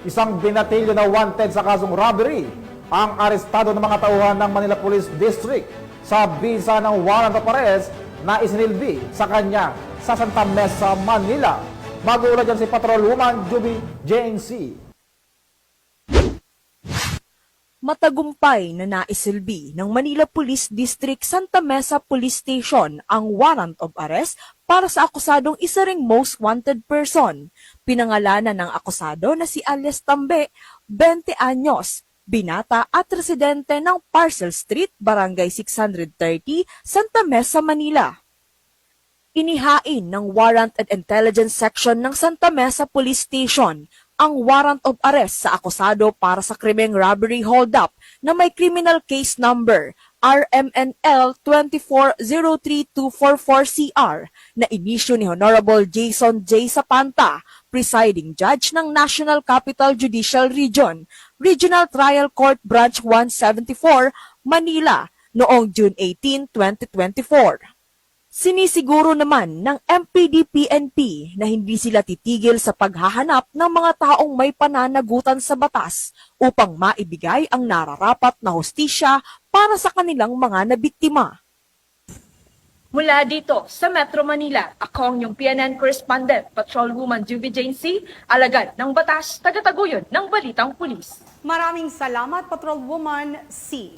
Isang binatilyo na wanted sa kasong robbery ang arestado ng mga tauhan ng Manila Police District sa bisa ng warrant of arrest na isinilbi sa kanya sa Santa Mesa, Manila. Mag-uula dyan si Patrolwoman Juby Jane C. Matagumpay na naisilbi ng Manila Police District Santa Mesa Police Station ang warrant of arrest para sa akusadong isa ring most wanted person. Pinangalanan ng akusado na si Alias Tambe, 20 anyos, binata at residente ng Parcel Street, Barangay 630, Santa Mesa, Manila. Inihain ng Warrant and Intelligence Section ng Santa Mesa Police Station ang warrant of arrest sa akusado para sa krimeng robbery holdup na may criminal case number RMNL 2403244CR na inisyu ni Honorable Jason J. Zapanta, presiding judge ng National Capital Judicial Region, Regional Trial Court Branch 174, Manila, noong June 18, 2024. Sinisiguro naman ng MPD-PNP na hindi sila titigil sa paghahanap ng mga taong may pananagutan sa batas upang maibigay ang nararapat na hustisya para sa kanilang mga nabiktima. Mula dito sa Metro Manila, ako ang inyong PNN correspondent, Patrolwoman Juby Jane C., alagad ng batas, tagataguyod ng Balitang Pulis. Maraming salamat, Patrolwoman C.